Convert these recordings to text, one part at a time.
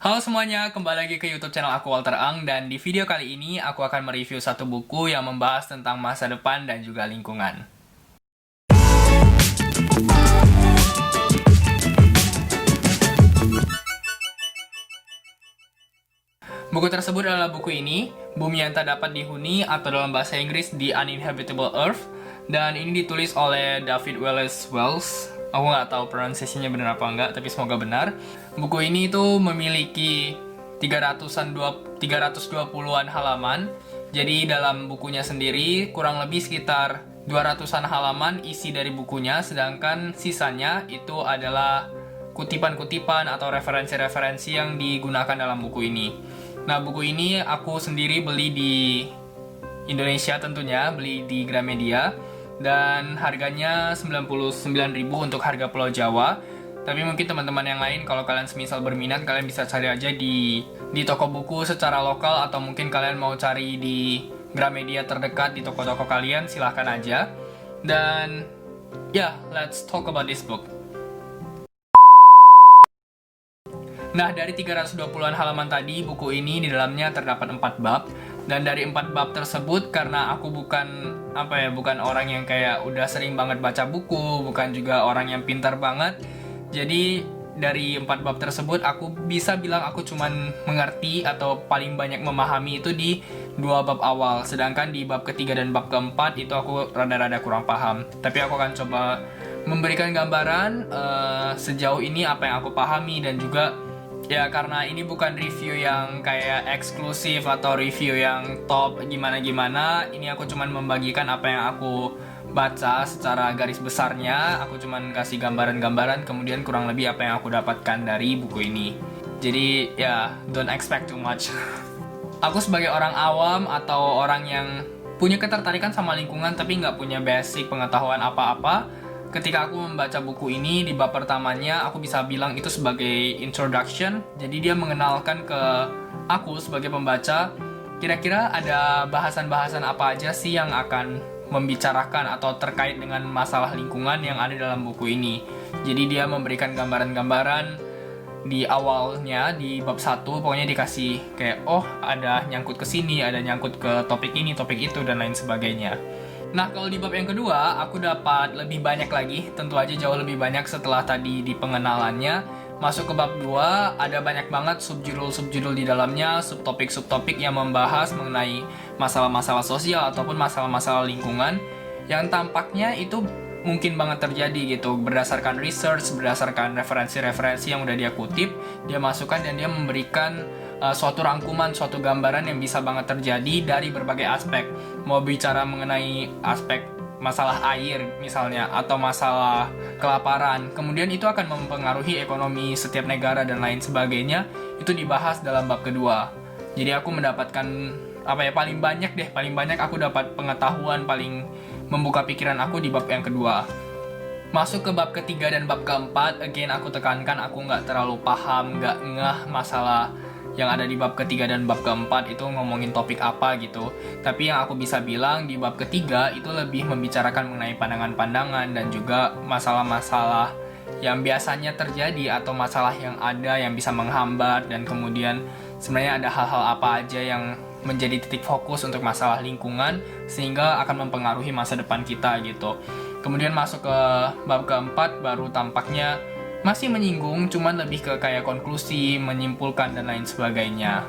Halo semuanya, kembali lagi ke YouTube channel aku Walter Ang, dan di video kali ini aku akan mereview satu buku yang membahas tentang masa depan dan juga lingkungan. Buku tersebut adalah buku ini, Bumi yang Tak Dapat Dihuni, atau dalam bahasa Inggris The Uninhabitable Earth, dan ini ditulis oleh David Wallace Wells. Aku nggak tahu pronunciation-nya benar apa enggak, tapi semoga benar. Buku ini itu memiliki 320-an halaman. Jadi dalam bukunya sendiri kurang lebih sekitar 200-an halaman isi dari bukunya, sedangkan sisanya itu adalah kutipan-kutipan atau referensi-referensi yang digunakan dalam buku ini. Nah, buku ini aku sendiri beli di Indonesia tentunya, beli di Gramedia, dan harganya 99.000 untuk harga Pulau Jawa. Tapi mungkin teman-teman yang lain, kalau kalian semisal berminat, kalian bisa cari aja di toko buku secara lokal, atau mungkin kalian mau cari di Gramedia terdekat di toko-toko kalian, silahkan aja. Dan ya, let's talk about this book. Nah, dari 320-an halaman tadi, buku ini di dalamnya terdapat 4 bab. Dan dari 4 bab tersebut, karena aku bukan orang yang kayak udah sering banget baca buku, bukan juga orang yang pintar banget. Jadi dari 4 bab tersebut, aku bisa bilang aku cuman mengerti atau paling banyak memahami itu di 2 bab awal. Sedangkan di bab ketiga dan bab keempat itu aku rada-rada kurang paham. Tapi aku akan coba memberikan gambaran sejauh ini apa yang aku pahami, dan juga ya, karena ini bukan review yang kayak eksklusif atau review yang top gimana-gimana. Ini aku cuman membagikan apa yang aku baca secara garis besarnya. Aku cuman kasih gambaran-gambaran, kemudian kurang lebih apa yang aku dapatkan dari buku ini. Jadi ya, don't expect too much. Aku sebagai orang awam atau orang yang punya ketertarikan sama lingkungan tapi nggak punya basic pengetahuan apa-apa, ketika aku membaca buku ini, di bab pertamanya aku bisa bilang itu sebagai introduction. Jadi dia mengenalkan ke aku sebagai pembaca, kira-kira ada bahasan-bahasan apa aja sih yang akan membicarakan atau terkait dengan masalah lingkungan yang ada dalam buku ini. Jadi dia memberikan gambaran-gambaran di awalnya, di bab 1 pokoknya dikasih kayak, oh ada nyangkut ke sini, ada nyangkut ke topik ini, topik itu, dan lain sebagainya. Nah, kalau di bab yang kedua, aku dapat lebih banyak lagi, tentu aja jauh lebih banyak setelah tadi di pengenalannya. Masuk ke bab 2, ada banyak banget subjudul-subjudul di dalamnya, subtopik-subtopik yang membahas mengenai masalah-masalah sosial ataupun masalah-masalah lingkungan yang tampaknya itu mungkin banget terjadi gitu, berdasarkan research, berdasarkan referensi-referensi yang udah dia kutip, dia masukkan dan dia memberikan suatu rangkuman, suatu gambaran yang bisa banget terjadi dari berbagai aspek. Mau bicara mengenai aspek masalah air misalnya, atau masalah kelaparan, kemudian itu akan mempengaruhi ekonomi setiap negara dan lain sebagainya, itu dibahas dalam bab kedua. Jadi aku mendapatkan paling banyak aku dapat pengetahuan, paling membuka pikiran aku di bab yang kedua. Masuk ke bab ketiga dan bab keempat, again aku tekankan aku nggak terlalu paham, nggak ngeh masalah yang ada di bab ketiga dan bab keempat itu ngomongin topik apa gitu. Tapi yang aku bisa bilang di bab ketiga itu lebih membicarakan mengenai pandangan-pandangan dan juga masalah-masalah yang biasanya terjadi atau masalah yang ada yang bisa menghambat, dan kemudian sebenarnya ada hal-hal apa aja yang menjadi titik fokus untuk masalah lingkungan sehingga akan mempengaruhi masa depan kita gitu. Kemudian masuk ke bab keempat baru tampaknya masih menyinggung, cuman lebih ke kayak konklusi, menyimpulkan, dan lain sebagainya.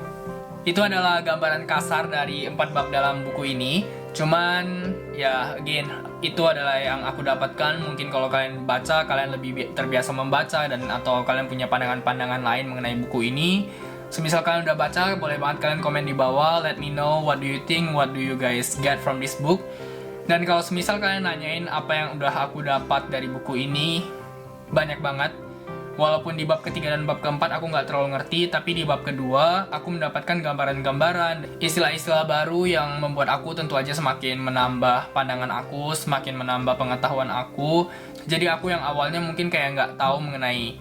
Itu adalah gambaran kasar dari 4 bab dalam buku ini. Cuman, ya again, itu adalah yang aku dapatkan. Mungkin kalau kalian baca, kalian lebih terbiasa membaca, dan atau kalian punya pandangan-pandangan lain mengenai buku ini. Semisal kalian udah baca, boleh banget kalian komen di bawah. Let me know what do you think, what do you guys get from this book. Dan kalau semisal kalian nanyain apa yang udah aku dapat dari buku ini, banyak banget. Walaupun di bab ketiga dan bab keempat aku nggak terlalu ngerti, tapi di bab kedua aku mendapatkan gambaran-gambaran, istilah-istilah baru yang membuat aku tentu aja semakin menambah pandangan aku, semakin menambah pengetahuan aku. Jadi aku yang awalnya mungkin kayak nggak tahu mengenai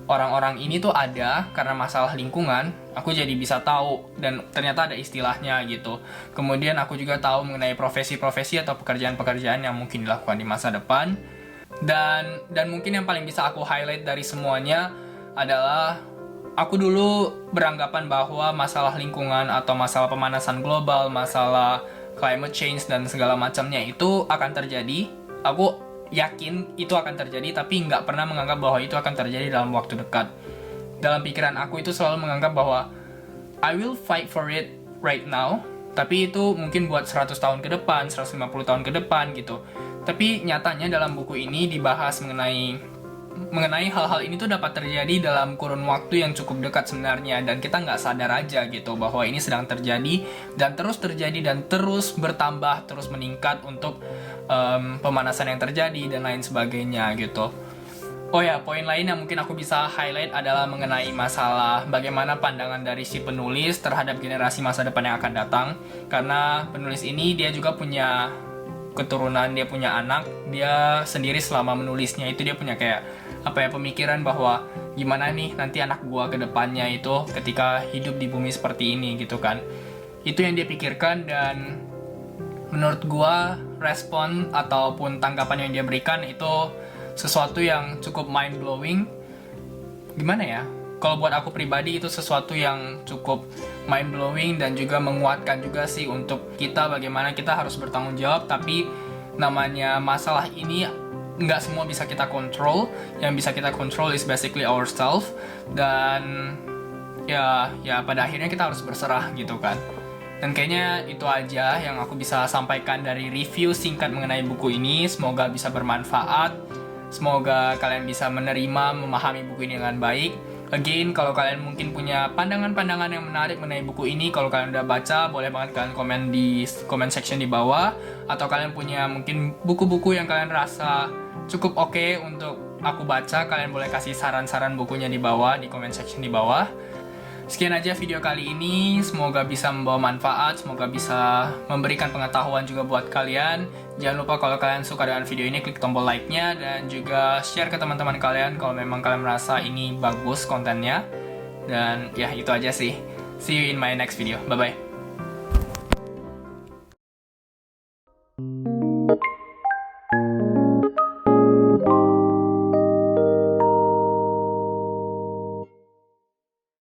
orang-orang ini tuh ada karena masalah lingkungan, aku jadi bisa tahu dan ternyata ada istilahnya gitu. Kemudian aku juga tahu mengenai profesi-profesi atau pekerjaan-pekerjaan yang mungkin dilakukan di masa depan. Dan mungkin yang paling bisa aku highlight dari semuanya adalah aku dulu beranggapan bahwa masalah lingkungan atau masalah pemanasan global, masalah climate change dan segala macamnya itu akan terjadi. Aku yakin itu akan terjadi, tapi nggak pernah menganggap bahwa itu akan terjadi dalam waktu dekat. Dalam pikiran aku itu selalu menganggap bahwa I will fight for it right now, tapi itu mungkin buat 100 tahun ke depan, 150 tahun ke depan gitu. Tapi nyatanya dalam buku ini dibahas mengenai hal-hal ini tuh dapat terjadi dalam kurun waktu yang cukup dekat sebenarnya, dan kita nggak sadar aja gitu bahwa ini sedang terjadi dan terus bertambah, terus meningkat untuk pemanasan yang terjadi dan lain sebagainya gitu. Oh ya, poin lain yang mungkin aku bisa highlight adalah mengenai masalah bagaimana pandangan dari si penulis terhadap generasi masa depan yang akan datang. Karena penulis ini dia juga punya keturunan, dia punya anak, dia sendiri selama menulisnya itu dia punya kayak pemikiran bahwa gimana nih nanti anak gua ke depannya itu ketika hidup di bumi seperti ini gitu kan. Itu yang dia pikirkan, dan menurut gua respon ataupun tanggapan yang dia berikan itu sesuatu yang cukup mind blowing. Gimana ya? Kalau buat aku pribadi itu sesuatu yang cukup mind blowing dan juga menguatkan juga sih untuk kita bagaimana kita harus bertanggung jawab. Tapi namanya masalah ini nggak semua bisa kita kontrol. Yang bisa kita kontrol is basically ourselves, dan ya pada akhirnya kita harus berserah gitu kan. Dan kayaknya itu aja yang aku bisa sampaikan dari review singkat mengenai buku ini. Semoga bisa bermanfaat. Semoga kalian bisa menerima, memahami buku ini dengan baik. Again, kalau kalian mungkin punya pandangan-pandangan yang menarik mengenai buku ini, kalau kalian udah baca, boleh banget kalian komen di comment section di bawah. Atau kalian punya mungkin buku-buku yang kalian rasa cukup oke untuk aku baca, kalian boleh kasih saran-saran bukunya di bawah, di comment section di bawah. Sekian aja video kali ini, semoga bisa membawa manfaat, semoga bisa memberikan pengetahuan juga buat kalian. Jangan lupa kalau kalian suka dengan video ini, klik tombol like-nya, dan juga share ke teman-teman kalian kalau memang kalian merasa ini bagus kontennya. Dan ya itu aja sih. See you in my next video. Bye-bye.